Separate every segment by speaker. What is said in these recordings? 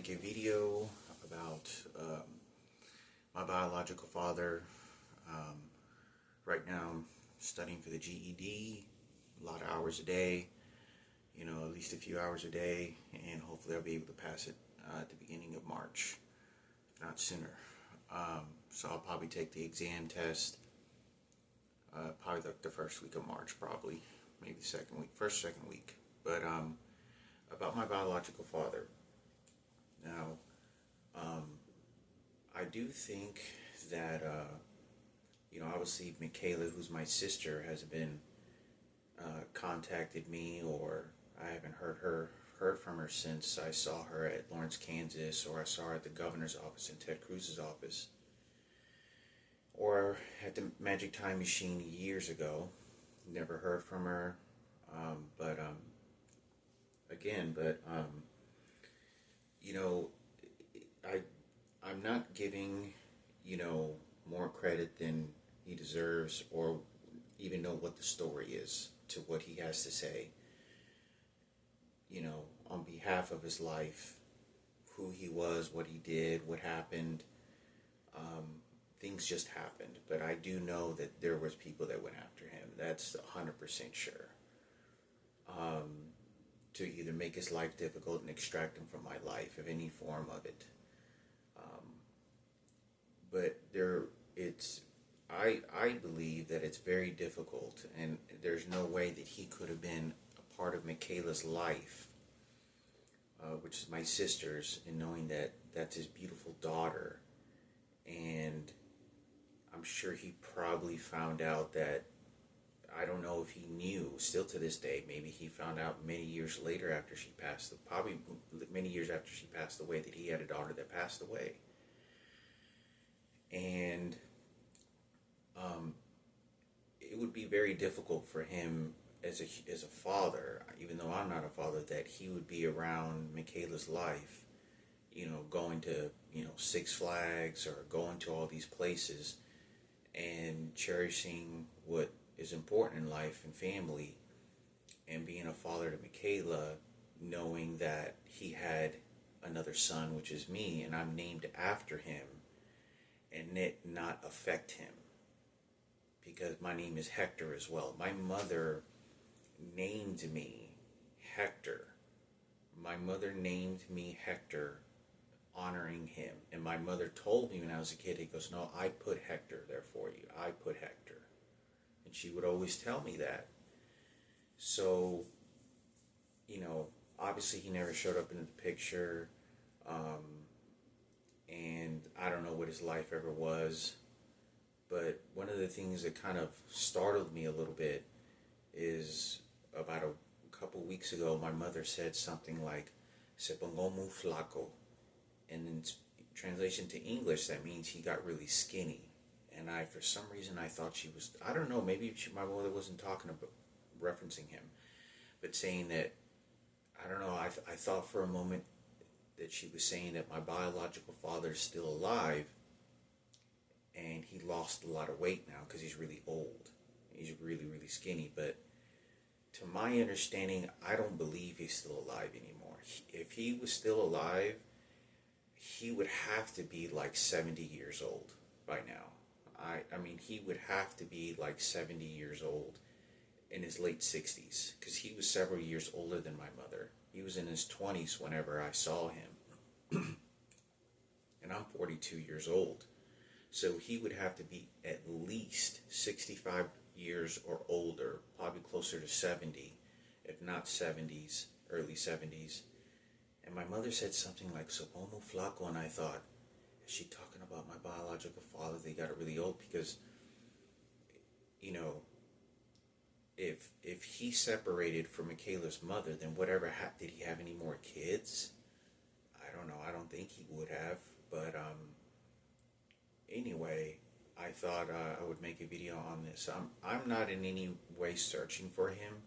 Speaker 1: make a video about my biological father. Um, right now I'm studying for the GED, a lot of hours a day, at least a few hours a day, and hopefully I'll be able to pass it at the beginning of March, if not sooner. So I'll probably take the exam test probably like the first week of March, probably, maybe the second week, second week. But about my biological father. Now, I do think that, obviously Michaela, who's my sister, has been contacted me, or I haven't heard from her since I saw her at Lawrence, Kansas, or I saw her at the governor's office and Ted Cruz's office, or at the Magic Time Machine years ago. Never heard from her, but again, but I'm not giving, more credit than he deserves, or even know what the story is to what he has to say, on behalf of his life, who he was, what he did, what happened. Things just happened, but I do know that there was people that went after him. That's 100% sure. To either make his life difficult and extract him from my life of any form of it. But I believe that it's very difficult, and there's no way that he could have been a part of Michaela's life, which is my sister's, and knowing that that's his beautiful daughter. And I'm sure he probably found out that, I don't know if he knew, still to this day, maybe he found out many years later after she passed, probably many years after she passed away, that he had a daughter that passed away. And it would be very difficult for him as a father, even though I'm not a father, that he would be around Michaela's life, going to, Six Flags, or going to all these places and cherishing what is important in life and family, and being a father to Michaela, knowing that he had another son, which is me, and I'm named after him, and it not affect him, because my name is Hector as well. My mother named me Hector. My mother named me Hector, honoring him. And my mother told me when I was a kid, he goes, "No, I put Hector there for you. I put Hector." And she would always tell me that. So, obviously he never showed up in the picture. And I don't know what his life ever was. But one of the things that kind of startled me a little bit is about a couple weeks ago, my mother said something like, "Se pongo muy flaco." And in translation to English, that means he got really skinny. And for some reason, I thought she was, I don't know, maybe my mother wasn't talking about referencing him, but saying that, I don't know, I thought for a moment that she was saying that my biological father is still alive, and he lost a lot of weight now because he's really old. He's really, really skinny. But to my understanding, I don't believe he's still alive anymore. If he was still alive, he would have to be like 70 years old by now. I mean, he would have to be like 70 years old, in his late 60s, because he was several years older than my mother. He was in his 20s whenever I saw him. And I'm 42 years old. So he would have to be at least 65 years or older, probably closer to 70, if not 70s, early 70s. And my mother said something like, "So homo flaco," and I thought, is she talking about my biological father? They got really old, because, if he separated from Michaela's mother, then whatever did he have any more kids? I don't know. I don't think he would have. But anyway, I thought I would make a video on this. I'm not in any way searching for him.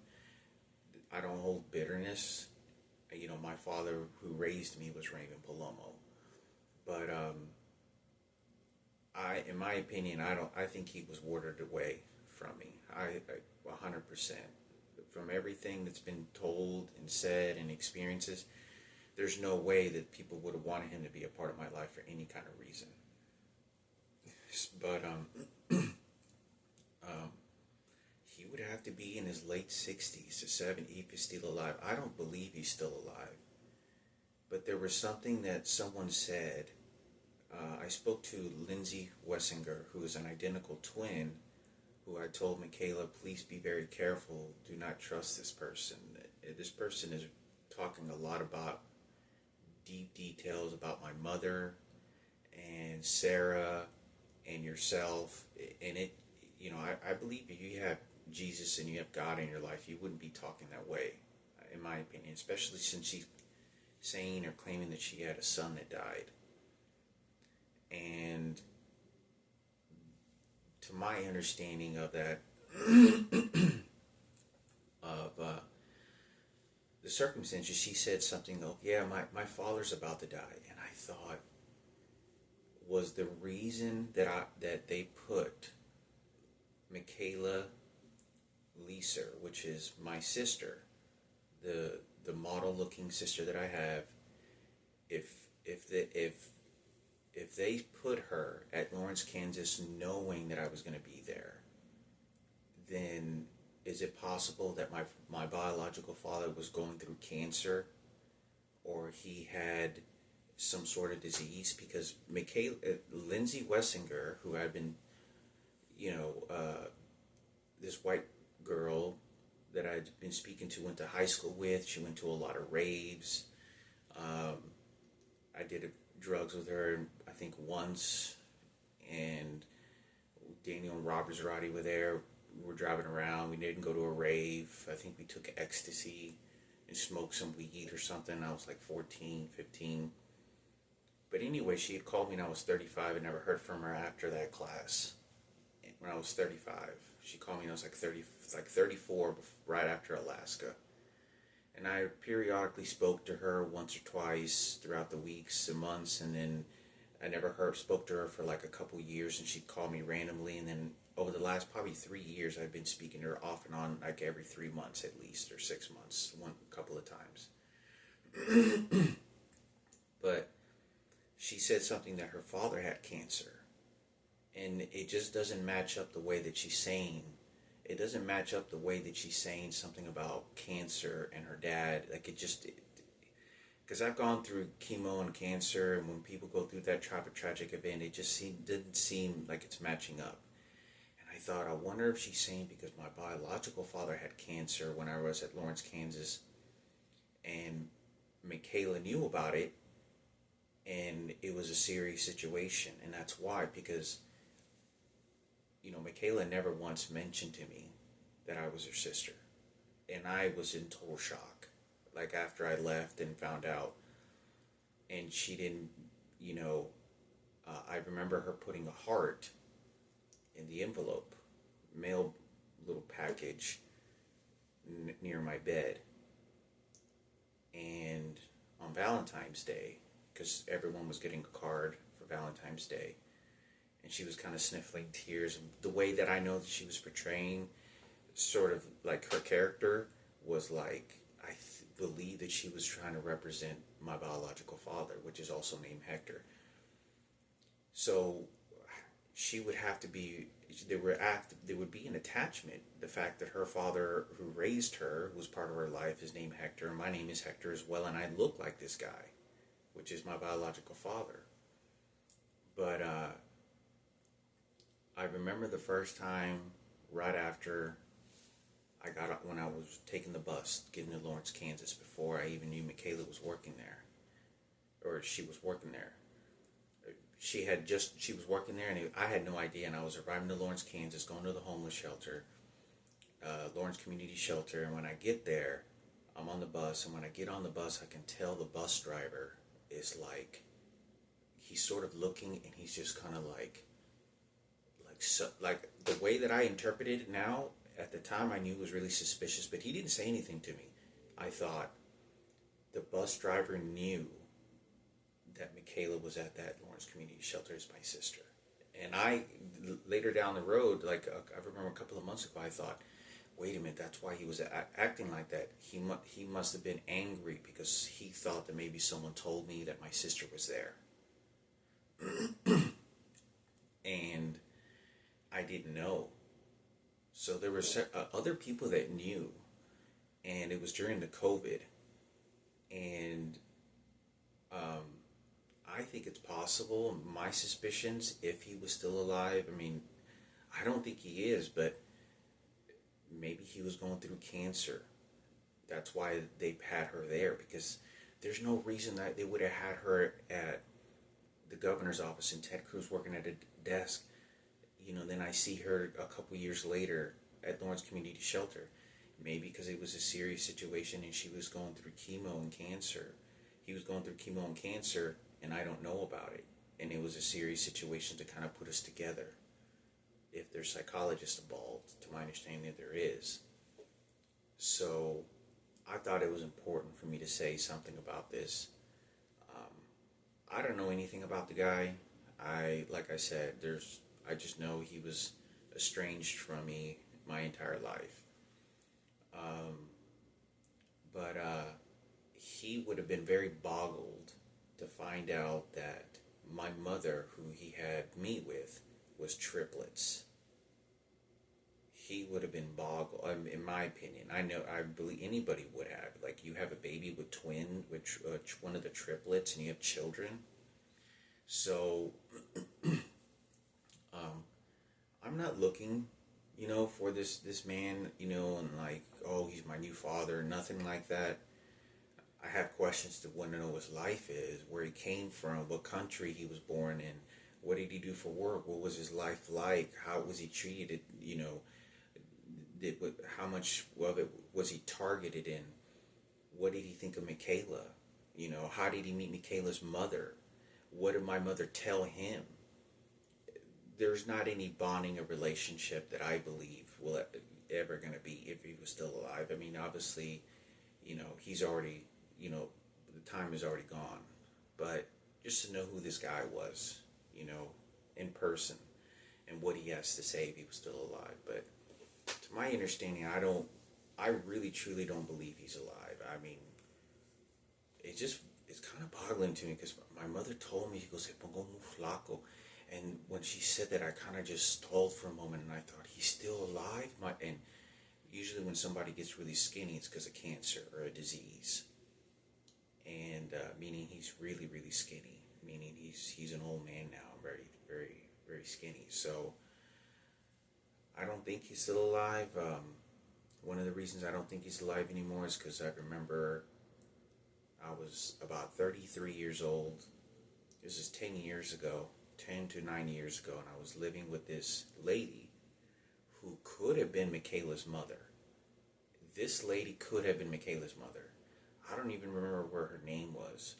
Speaker 1: I don't hold bitterness. My father who raised me was Raymond Palomo. But in my opinion, I think he was watered away from me. I 100%. From everything that's been told and said and experiences, there's no way that people would have wanted him to be a part of my life for any kind of reason. But he would have to be in his late 60s to 70 if he's still alive. I don't believe he's still alive. But there was something that someone said. I spoke to Lindsay Wessinger, who is an identical twin, who I told Michaela, please be very careful. Do not trust this person. This person is talking a lot about deep details about my mother and Sarah and yourself. And it, I believe if you have Jesus and you have God in your life, you wouldn't be talking that way, in my opinion, especially since she's saying or claiming that she had a son that died. And to my understanding of that, of the circumstances, she said something, oh, yeah, my father's about to die. And I thought, was the reason that they put Michaela Leeser, which is my sister, the model-looking sister that I have, if they put her at Lawrence, Kansas, knowing that I was going to be there, then is it possible that my biological father was going through cancer, or he had some sort of disease? Because Lindsay Wessinger, who I've been, this white girl that I'd been speaking to, went to high school with. She went to a lot of raves. I did drugs with her, I think, once, and Daniel and Robert Zarate were there. We were driving around. We didn't go to a rave. I think we took ecstasy and smoked some weed or something. I was like 14, 15. But anyway, she had called me when I was 35 and never heard from her after that class. When I was 35, she called me when I was like 34, right after Alaska. And I periodically spoke to her once or twice throughout the weeks and months, and then I never spoke to her for like a couple years, and she'd call me randomly. And then over the last probably 3 years, I've been speaking to her off and on, like every 3 months at least, or 6 months, a couple of times. But she said something that her father had cancer, and it just doesn't match up the way that she's saying. It doesn't match up the way that she's saying something about cancer and her dad. Like, it just, because I've gone through chemo and cancer, and when people go through that type of tragic event, it just didn't seem like it's matching up. And I thought, I wonder if she's saying because my biological father had cancer when I was at Lawrence, Kansas, and Michaela knew about it, and it was a serious situation. And that's why, because Michaela never once mentioned to me that I was her sister. And I was in total shock. Like, after I left and found out. And she didn't, I remember her putting a heart in the envelope, mail little package near my bed. And on Valentine's Day, because everyone was getting a card for Valentine's Day, and she was kind of sniffling tears. The way that I know that she was portraying, sort of like her character, was like, I believe that she was trying to represent my biological father, which is also named Hector. So she would have to be, there would be an attachment. The fact that her father, who raised her, who was part of her life, is named Hector, and my name is Hector as well, and I look like this guy, which is my biological father. But I remember the first time right after I got up, when I was taking the bus, getting to Lawrence, Kansas, before I even knew Michaela was working there, or she was working there. She was working there, and I had no idea, and I was arriving to Lawrence, Kansas, going to the homeless shelter, Lawrence Community Shelter, and when I get there, I'm on the bus, and when I get on the bus, I can tell the bus driver is like, he's sort of looking, and he's just kind of like the way that I interpreted it now, at the time I knew it was really suspicious, but he didn't say anything to me. I thought the bus driver knew that Michaela was at that Lawrence Community Shelter as my sister. And later down the road, I remember a couple of months ago, I thought, wait a minute, that's why he was acting like that. He must have been angry because he thought that maybe someone told me that my sister was there. And I didn't know. So there were other people that knew, and it was during the COVID. And I think it's possible. My suspicions, if he was still alive, I mean, I don't think he is, but maybe he was going through cancer. That's why they had her there, because there's no reason that they would have had her at the governor's office and Ted Cruz working at a desk. Then I see her a couple years later at Lawrence Community Shelter. Maybe because it was a serious situation and she was going through chemo and cancer. He was going through chemo and cancer and I don't know about it. And it was a serious situation to kind of put us together. If there's psychologists involved, to my understanding there is. So I thought it was important for me to say something about this. I don't know anything about the guy. Like I said, I just know he was estranged from me my entire life. But he would have been very boggled to find out that my mother, who he had me with, was triplets. He would have been boggled, in my opinion. I believe anybody would have. Like, you have a baby with one of the triplets, and you have children. So, I'm not looking, for this man, and like, oh, he's my new father, nothing like that. I have questions to want to know what his life is, where he came from, what country he was born in, what did he do for work, what was his life like, how was he treated, how much of it was he targeted in, what did he think of Michaela, how did he meet Michaela's mother, what did my mother tell him? There's not any bonding or relationship that I believe will ever going to be if he was still alive. I mean, obviously, he's already, the time is already gone. But just to know who this guy was, in person, and what he has to say if he was still alive. But to my understanding, I really truly don't believe he's alive. I mean, it's kind of boggling to me because my mother told me, she goes, "Se pongo muy flaco." And when she said that, I kind of just stalled for a moment, and I thought, he's still alive? And usually when somebody gets really skinny, it's because of cancer or a disease. And meaning he's really, really skinny. Meaning he's an old man now, very, very, very skinny. So I don't think he's still alive. One of the reasons I don't think he's alive anymore is because I remember I was about 33 years old. This is 10 years ago. 10 to 9 years ago, and I was living with this lady who could have been Michaela's mother. This lady could have been Michaela's mother. I don't even remember what her name was.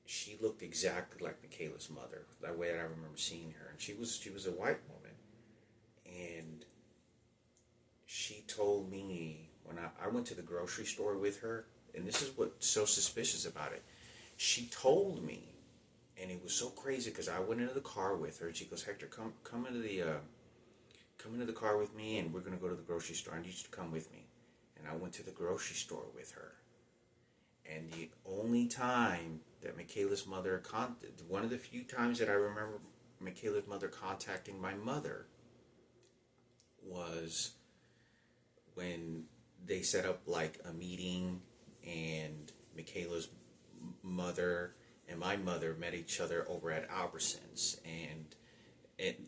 Speaker 1: She looked exactly like Michaela's mother, that way that I remember seeing her. And she was a white woman. And she told me, when I went to the grocery store with her, and this is what's so suspicious about it, she told me, and it was so crazy because I went into the car with her, and she goes, "Hector, come into the car with me, and we're gonna go to the grocery store. I need you to come with me." And I went to the grocery store with her. And the only time that Michaela's mother one of the few times that I remember Michaela's mother contacting my mother was when they set up like a meeting, and Michaela's mother and my mother met each other over at Albertsons, and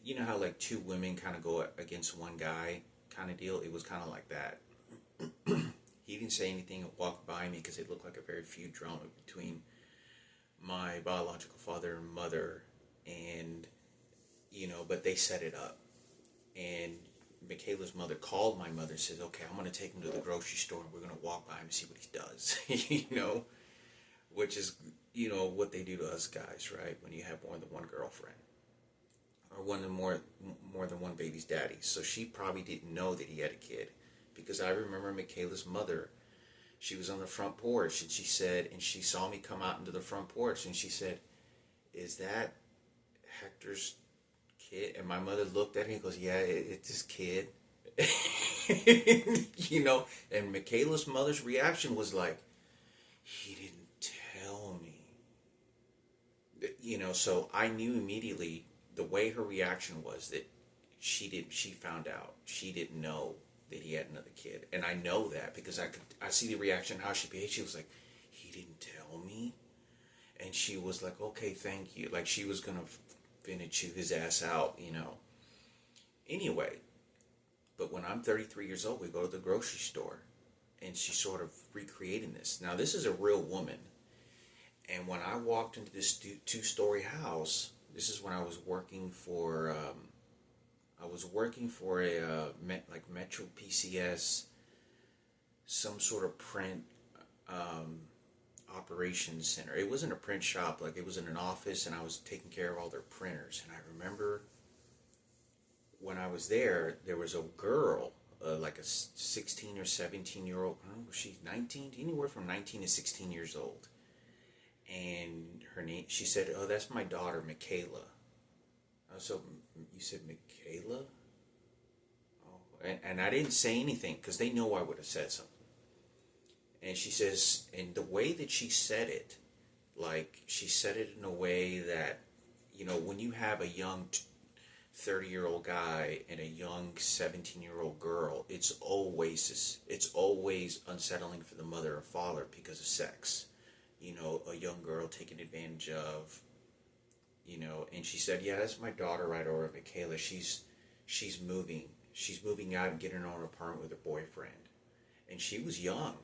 Speaker 1: you know how like two women kind of go against one guy kind of deal? It was kind of like that. He didn't say anything and walked by me because it looked like a very feud drama between my biological father and mother, and but they set it up. And Michaela's mother called my mother and says, "Okay, I'm going to take him to the grocery store, and we're going to walk by him and see what he does." Which is, what they do to us guys, right? When you have more than one girlfriend, or more than one baby's daddy. So she probably didn't know that he had a kid, because I remember Michaela's mother, she was on the front porch, and she saw me come out into the front porch, and she said, "Is that Hector's kid?" And my mother looked at me and goes, "Yeah, it's his kid." You know, and Michaela's mother's reaction was like, he didn't tell me. You know, so I knew immediately the way her reaction was that she found out. She didn't know that he had another kid. And I know that because I see the reaction, how she behaved. She was like, he didn't tell me. And she was like, okay, thank you. Like she was going to finna chew his ass out, you know. Anyway, but when I'm 33 years old, we go to the grocery store and she's sort of recreating this. Now, this is a real woman. And when I walked into this two-story house, this is when I was working for, like Metro PCS, some sort of print operations center. It wasn't a print shop, like it was in an office, and I was taking care of all their printers. And I remember when I was there, there was a girl, like a 16 or 17-year-old, I don't know, was she 19? Anywhere from 19 to 16 years old. And her name, she said, oh, that's my daughter, Michaela. So, you said Michaela? Oh, and I didn't say anything, because they know I would have said something. And she says, and the way that she said it, like, she said it in a way that, you know, when you have a young 30-year-old guy and a young 17-year-old girl, it's always unsettling for the mother or father because of sex. You know, a young girl taken advantage of, you know. And she said, yeah, that's my daughter right over, Michaela. She's moving out and getting her own apartment with her boyfriend. And she was young.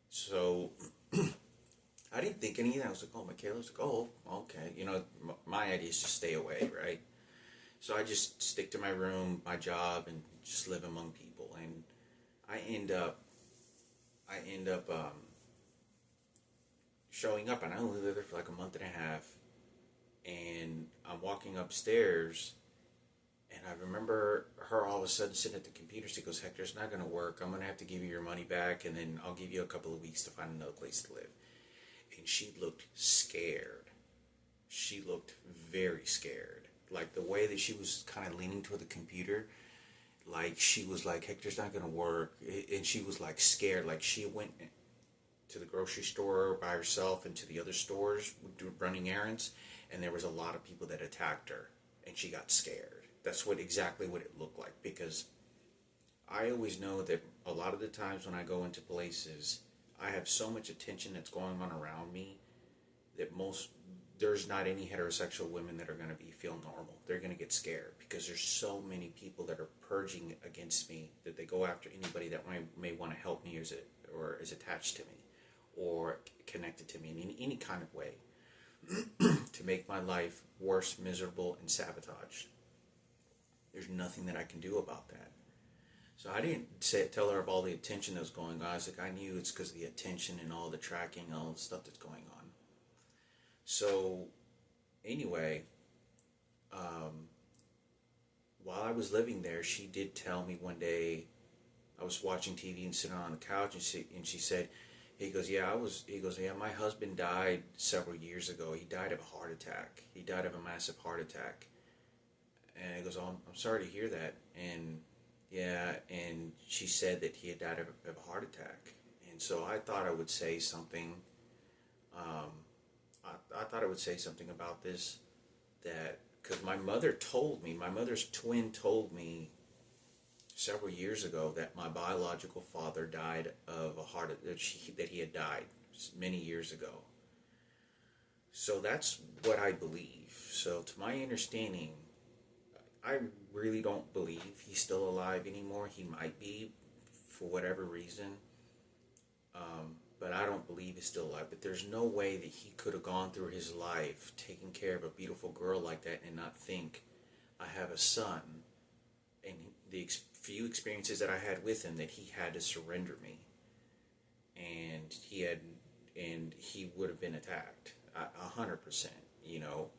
Speaker 1: So I didn't think anything. I was like, oh, Michaela's like, oh, okay. You know, my idea is to stay away, right? So I just stick to my room, my job, and just live among people. And I end up showing up, and I only lived there for like a month and a half. And I'm walking upstairs, and I remember her all of a sudden sitting at the computer. She goes, Hector, it's not going to work. I'm going to have to give you your money back, and then I'll give you a couple of weeks to find another place to live. And she looked scared. She looked very scared. Like the way that she was kind of leaning toward the computer, like she was like, Hector's not going to work. And she was like scared. Like she went to the grocery store by herself and to the other stores running errands, and there was a lot of people that attacked her, and she got scared. That's exactly what it looked like, because I always know that a lot of the times when I go into places, I have so much attention that's going on around me that there's not any heterosexual women that are going to feel normal. They're going to get scared because there's so many people that are purging against me that they go after anybody that may want to help me or is attached to me or connected to me in any kind of way to make my life worse, miserable, and sabotaged. There's nothing that I can do about that. So I didn't tell her of all the attention that was going on. I was like, I knew it's because of the attention and all the tracking and all the stuff that's going on. So anyway, while I was living there, she did tell me one day, I was watching TV and sitting on the couch, and she said, he goes, yeah, my husband died several years ago. He died of a heart attack. He died of a massive heart attack. And he goes, oh, I'm sorry to hear that. And yeah, and she said that he had died of a heart attack. And so I thought I would say something. I thought I would say something about this, that because my mother's twin told me several years ago that my biological father died of that he had died many years ago. So that's what I believe. So to my understanding, I really don't believe he's still alive anymore. He might be, for whatever reason. But I don't believe he's still alive. But there's no way that he could have gone through his life taking care of a beautiful girl like that and not think, I have a son. And the few experiences that I had with him, that he had to surrender me. And he would have been attacked. 100%, you know.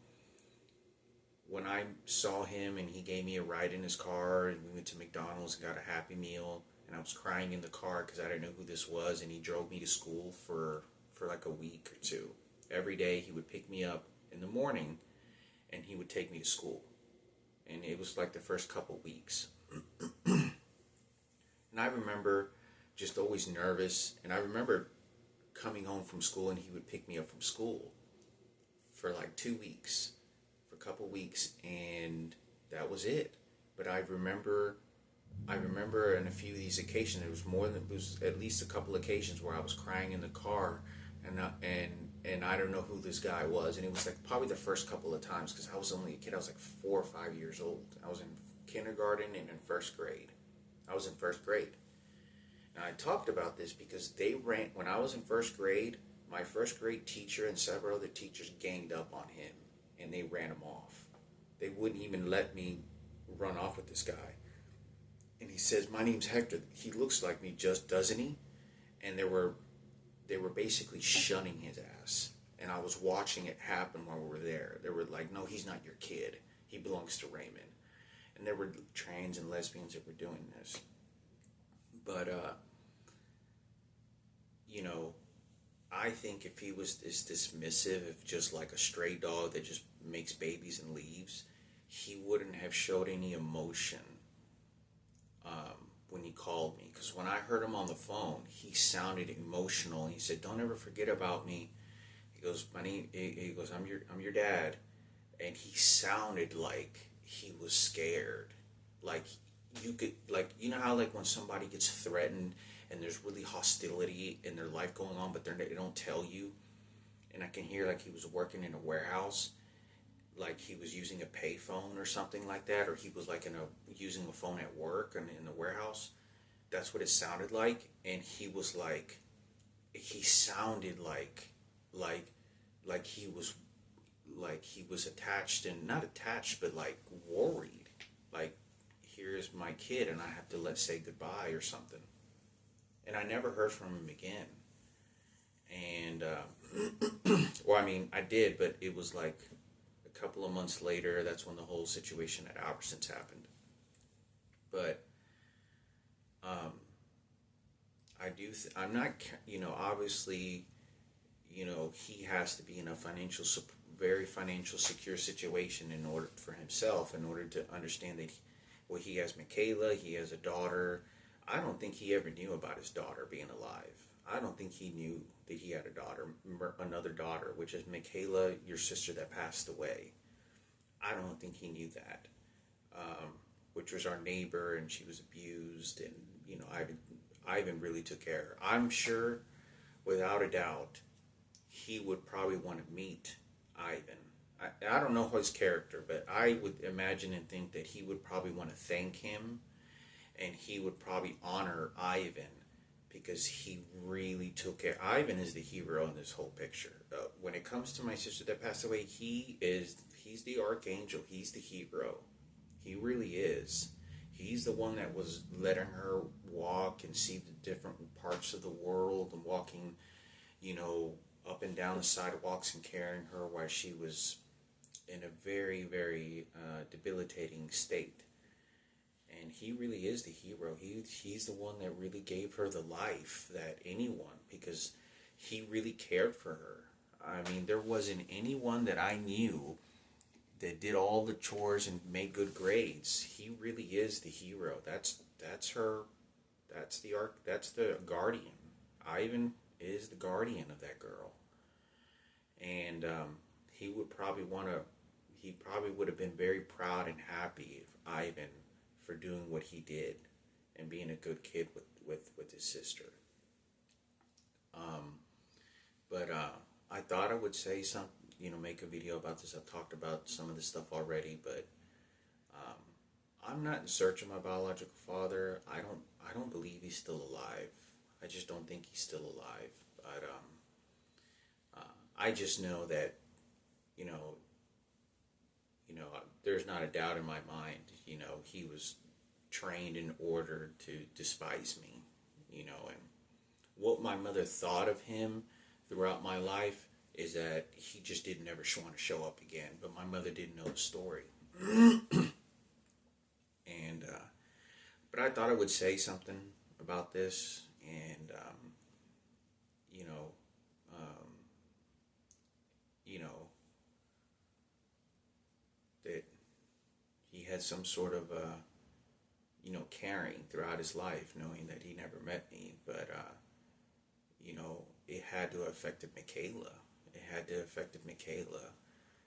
Speaker 1: When I saw him and he gave me a ride in his car and we went to McDonald's and got a Happy Meal, and I was crying in the car because I didn't know who this was, and he drove me to school for like a week or two. Every day he would pick me up in the morning and he would take me to school. And it was like the first couple weeks. And And I remember just always nervous. And I remember coming home from school, and he would pick me up from school for like 2 weeks, for a couple weeks, and that was it. But I remember on a few of these occasions, it was at least a couple occasions where I was crying in the car, and I don't know who this guy was, and it was like probably the first couple of times, because I was only a kid. I was like 4 or 5 years old. I was in kindergarten and in first grade. I was in first grade. And I talked about this because when I was in first grade, my first grade teacher and several other teachers ganged up on him, and they ran him off. They wouldn't even let me run off with this guy. And he says, "My name's Hector. He looks like me, just doesn't he?" And they were basically shunning his ass. And I was watching it happen while we were there. They were like, "No, he's not your kid. He belongs to Raymond." And there were trans and lesbians that were doing this. But, I think if he was this dismissive, if just like a stray dog that just makes babies and leaves, he wouldn't have showed any emotion when he called me. Because when I heard him on the phone, he sounded emotional. He said, "Don't ever forget about me." He goes, I'm your dad." And he sounded like he was scared. Like you know how like when somebody gets threatened and there's really hostility in their life going on, but they don't tell you. And I can hear like he was working in a warehouse, like he was using a payphone or something like that, or he was like using a phone at work and in the warehouse. That's what it sounded like. And he sounded like he was attached, and not attached, but like worried. Like, here's my kid and I have to say goodbye or something. And I never heard from him again. And, well, I mean, I did, but it was like a couple of months later. That's when the whole situation at Albertsons happened. But, I'm not, obviously, he has to be in a very financial secure situation in order to understand that he has Michaela, he has a daughter. I don't think he ever knew about his daughter being alive. I don't think he knew that he had another daughter, which is Michaela, your sister that passed away. I don't think he knew that, which was our neighbor, and she was abused, and, Ivan really took care of her. I'm sure, without a doubt, he would probably want to meet Ivan. I don't know his character, but I would imagine and think that he would probably want to thank him, and he would probably honor Ivan, because he really took care. Ivan is the hero in this whole picture. When it comes to my sister that passed away, he's the archangel. He's the hero. He really is. He's the one that was letting her walk and see the different parts of the world, and walking, up and down the sidewalks and carrying her while she was in a very, very debilitating state. And he really is the hero. He's the one that really gave her the life that anyone, because he really cared for her. I mean, there wasn't anyone that I knew that did all the chores and made good grades. He really is the hero. That's the guardian. Ivan is the guardian of that girl. And he probably would have been very proud and happy if Ivan, for doing what he did and being a good kid with his sister. But I thought I would say something, make a video about this. I've talked about some of this stuff already, but I'm not in search of my biological father. I don't believe he's still alive. I just don't think he's still alive. But I just know that, there's not a doubt in my mind, he was trained in order to despise me, and what my mother thought of him throughout my life is that he just didn't ever want to show up again. But my mother didn't know the story. And, but I thought I would say something about this, and, that he had some sort of, caring throughout his life, knowing that he never met me. But, it had to have affected Michaela. It had to have affected Michaela.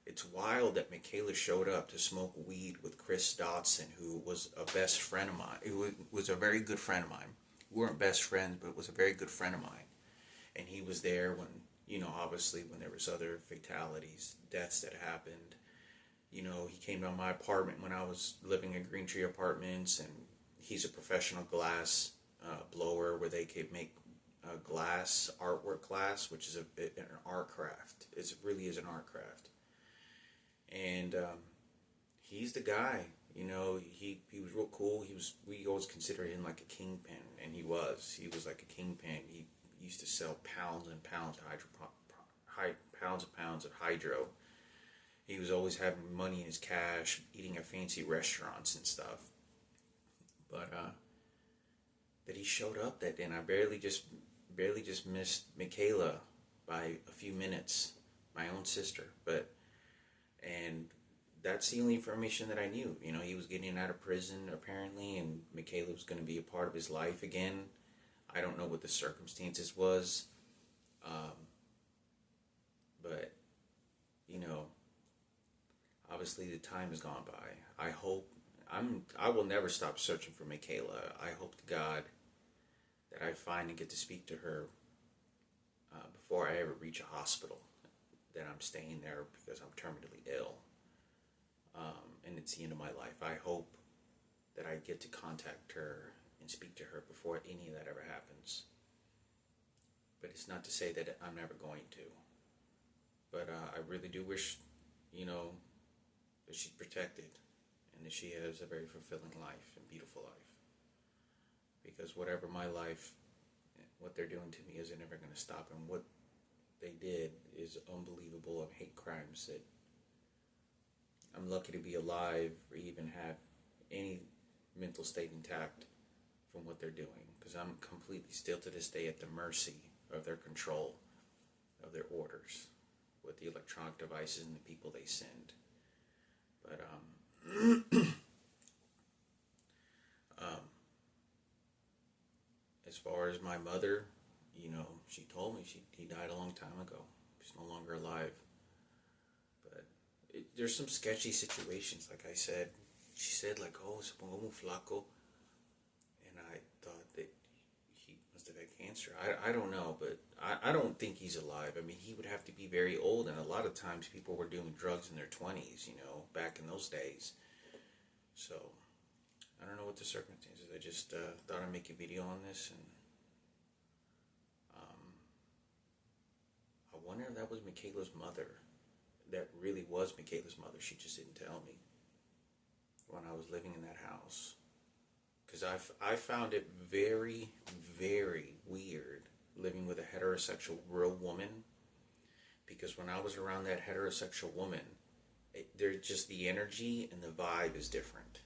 Speaker 1: It's wild that Michaela showed up to smoke weed with Chris Dotson, who was a best friend of mine. It was a very good friend of mine. We weren't best friends, but it was a very good friend of mine. And he was there when, obviously when there was other fatalities, deaths that happened. He came to my apartment when I was living in Green Tree Apartments, and he's a professional glass blower where they could make a glass artwork class, which is an art craft. It really is an art craft. And he's the guy. He was real cool. We always considered him like a kingpin, and he was like a kingpin. He used to sell pounds and pounds of hydro. He was always having money in his cash, eating at fancy restaurants and stuff. But that he showed up that day, and I barely just missed Michaela by a few minutes, my own sister. And that's the only information that I knew. He was getting out of prison apparently, and Michaela was going to be a part of his life again. I don't know what the circumstances was, but obviously the time has gone by. I will never stop searching for Michaela. I hope to God that I find and get to speak to her before I ever reach a hospital, that I'm staying there because I'm terminally ill, and it's the end of my life. I hope that I get to contact her and speak to her before any of that ever happens. But it's not to say that I'm never going to. But I really do wish, that she's protected and that she has a very fulfilling life and beautiful life. Because whatever my life, what they're doing to me isn't ever going to stop. And what they did is unbelievable, of hate crimes that I'm lucky to be alive or even have any mental state intact from what they're doing. Because I'm completely still to this day at the mercy of their control, of their orders, with the electronic devices and the people they send. But as far as my mother, she told me he died a long time ago. He's no longer alive. But there's some sketchy situations, like I said. She said, like, oh, se pongo muy flaco. And I thought that he must have had cancer. I don't know, but I don't think he's alive. I mean, he would have to be very old, and a lot of times people were doing drugs in their 20s, back in those days. So, I don't know what the circumstances. I just thought I'd make a video on this, and I wonder if that was Michaela's mother. That really was Michaela's mother. She just didn't tell me when I was living in that house. Because I found it very, very weird living with a heterosexual real woman. Because when I was around that heterosexual woman, there's just the energy and the vibe is different.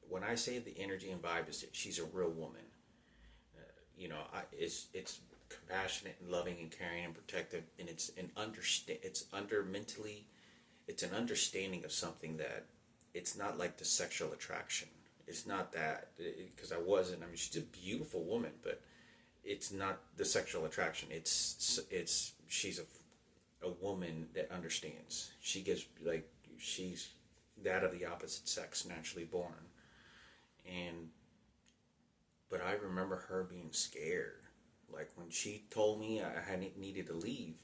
Speaker 1: When I say the energy and vibe is, she's a real woman. It's compassionate and loving and caring and protective, and it's an understanding of something that it's not like the sexual attraction. It's not that, because I wasn't. I mean, she's a beautiful woman, but it's not the sexual attraction. She's a woman that understands. She gets, like, she's that of the opposite sex, naturally born. But I remember her being scared. Like, when she told me I needed to leave,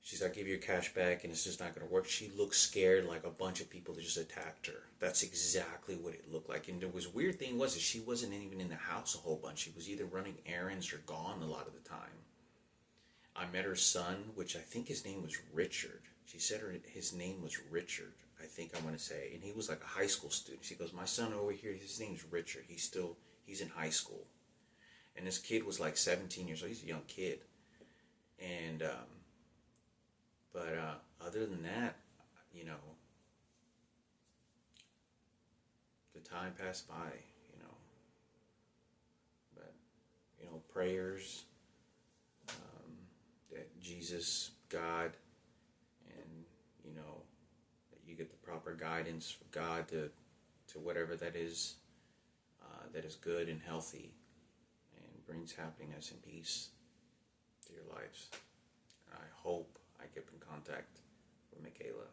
Speaker 1: she's like, I'll give you your cash back and it's just not going to work. She looked scared, like a bunch of people just attacked her. That's exactly what it looked like. And the weird thing was that she wasn't even in the house a whole bunch. She was either running errands or gone a lot of the time. I met her son, which I think his name was Richard. She said his name was Richard, I think I want to say. And he was like a high school student. She goes, my son over here, his name's Richard. He's in high school. And this kid was like 17 years old. He's a young kid. And, but other than that, the time passed by, But, prayers, that Jesus, God, and, that you get the proper guidance from God to whatever that is. that is good and healthy and brings happiness and peace to your lives. And I hope I get in contact with Michaela.